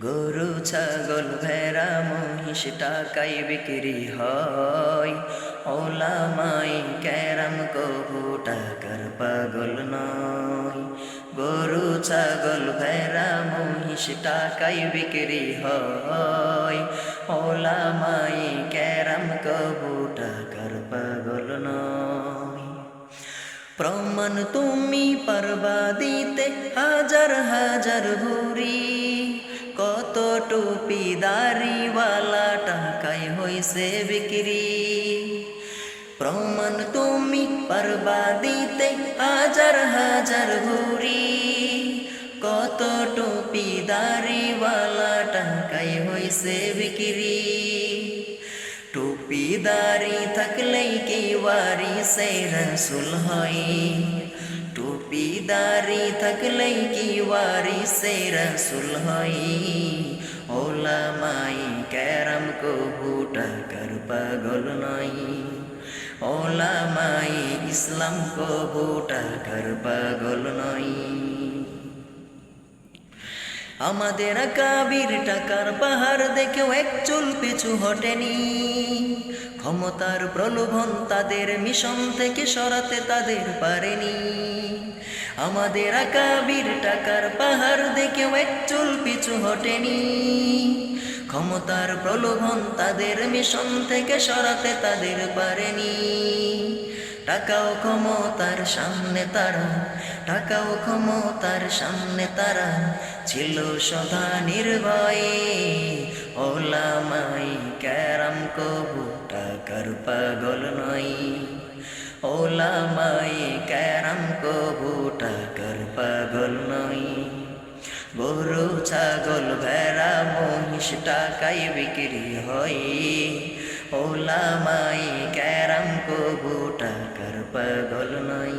গরু ছাগল ভেড়া মহিষ টাকায় বিক্রি হয়। ওলামাই কেরাম কবু টাকার পাগল নয়। গরু ছাগল ভেড়া মহিষ টাকায় বিক্রি হয়। ওলামাই কেরাম কবু টাকার পাগল নয়। প্রমাণ তুমি পারবা দিতে হাজার হাজার ভুরি, কত টুপি দাড়িওয়ালা টাকায় হইছে বিক্রি। প্রমাণ তুমি পারবা দিতে হাজার হাজার ভুরি, কত টুপি দাড়িওয়ালা টাকায় হইছে বিক্রি। টুপি দাড়ি থাকলেই কি ওয়ারিসে রাসূল হয়? টুপি দাড়ি থাকলেই কি ওয়ারিসে রাসূল হয়? ওলামাই কেরাম কবু টাকার পাগল নয়। ওলামাই ইসলাম কবু টাকার পাগল নয়। আমাদের আকাবির টাকার পাহাড় দেখেও এক চুল পিছু হটেনি। ক্ষমতার প্রলোভন তাদের মিশন থেকে সরাতে তাদের পারেনি। আমাদের আকাবির টাকার পাহাড় দেখেও এক চুল পিছু হটেনি। ক্ষমতার প্রলোভন তাদের মিশন থেকে সরাতে তাদের পারেনি। টাকা ও ক্ষমতার সামনে তারা, টাকা ও ক্ষমতার সামনে তারা ছিল সদা নির্ভয়ে। ওলামাই কেরাম কবু টাকার পাগল নয়। ওলামাই কেরাম কবু টাকার পাগল নয়। গরু ছাগল ভেড়া মহিষ টাকায় বিক্রি হয়। ওলামাই কেরাম কবু টাকার পাগল নয়।